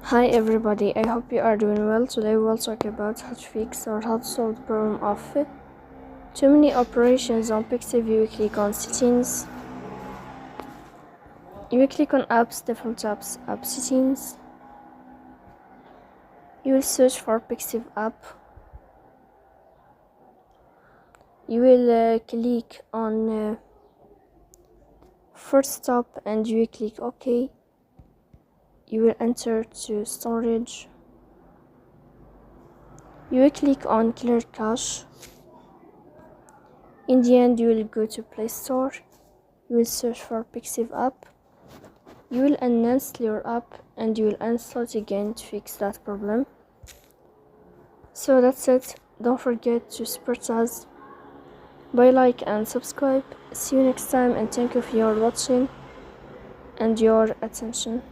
Hi everybody, I hope you are doing well. Today we will talk about how to fix or how to solve the problem of too many operations on Pixiv. You will click on settings, you will click on apps, default apps, app settings, you will search for Pixiv app, you will click on first stop and you will click OK. You will enter to storage, you will click on clear cache. In the end, you will go to Play Store, you will search for Pixiv app, you will uninstall your app and you will install it again to fix that problem. So that's it. Don't forget to support us by like and subscribe. See you next time and thank you for your watching and your attention.